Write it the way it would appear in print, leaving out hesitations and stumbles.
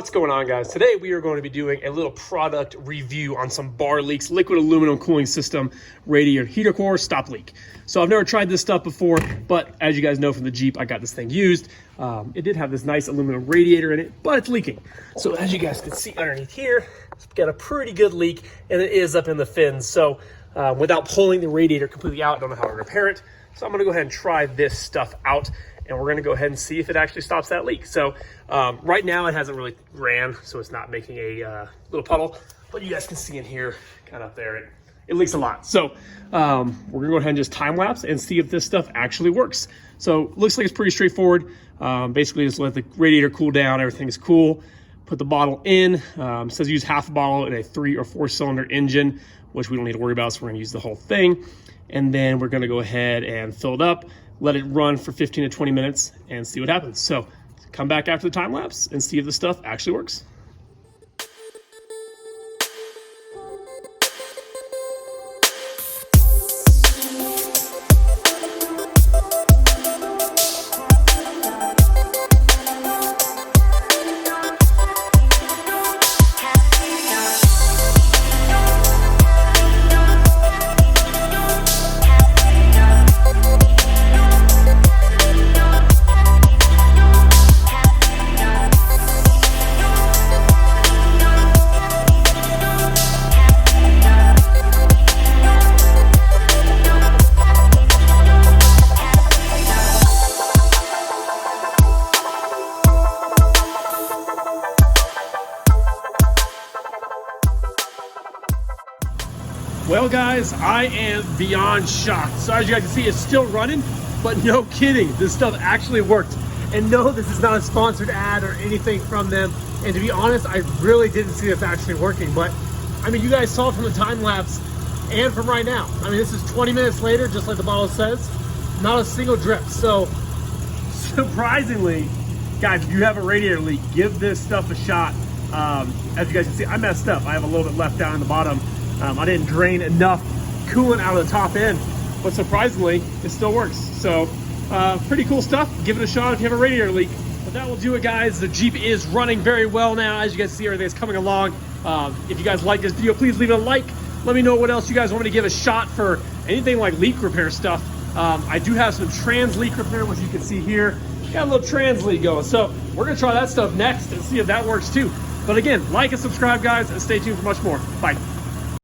What's going on, guys? Today we are going to be doing a little product review on some bar leaks, liquid aluminum cooling system, radiator heater core, stop leak. So I've never tried this stuff before, but as you guys know from the Jeep, I got this thing used. It did have this nice aluminum radiator in it, but it's leaking. So as you guys can see underneath here, it's got a pretty good leak, and it is up in the fins. So without pulling the radiator completely out, I don't know how to repair it. So I'm gonna go ahead and try this stuff out, and we're gonna go ahead and see if it actually stops that leak. So right now it hasn't really ran, so it's not making a little puddle, but you guys can see in here, kind of up there, it leaks a lot. So we're gonna go ahead and just time lapse and see if this stuff actually works. So looks like it's pretty straightforward. Basically just let the radiator cool down, everything's cool. Put the bottle in, it says use half a bottle in a 3 or 4 cylinder engine, which we don't need to worry about, so we're gonna use the whole thing. And then we're gonna go ahead and fill it up, let it run for 15 to 20 minutes and see what happens. So come back after the time lapse and see if the stuff actually works. Well guys, I am beyond shocked. So as you guys can see, it's still running, but no kidding, this stuff actually worked. And no, this is not a sponsored ad or anything from them. And to be honest, I really didn't see this actually working. But I mean, you guys saw from the time lapse and from right now. I mean, this is 20 minutes later, just like the bottle says, not a single drip. So surprisingly, guys, if you have a radiator leak, give this stuff a shot. As you guys can see, I messed up. I have a little bit left down in the bottom. I didn't drain enough coolant out of the top end, but surprisingly, it still works. So pretty cool stuff. Give it a shot if you have a radiator leak. But that will do it, guys. The Jeep is running very well now. As you guys see, everything's coming along. If you guys like this video, please leave it a like. Let me know what else you guys want me to give a shot for anything like leak repair stuff. I do have some trans leak repair, which you can see here. Got a little trans leak going. So we're gonna try that stuff next and see if that works too. But again, like and subscribe, guys, and stay tuned for much more. Bye.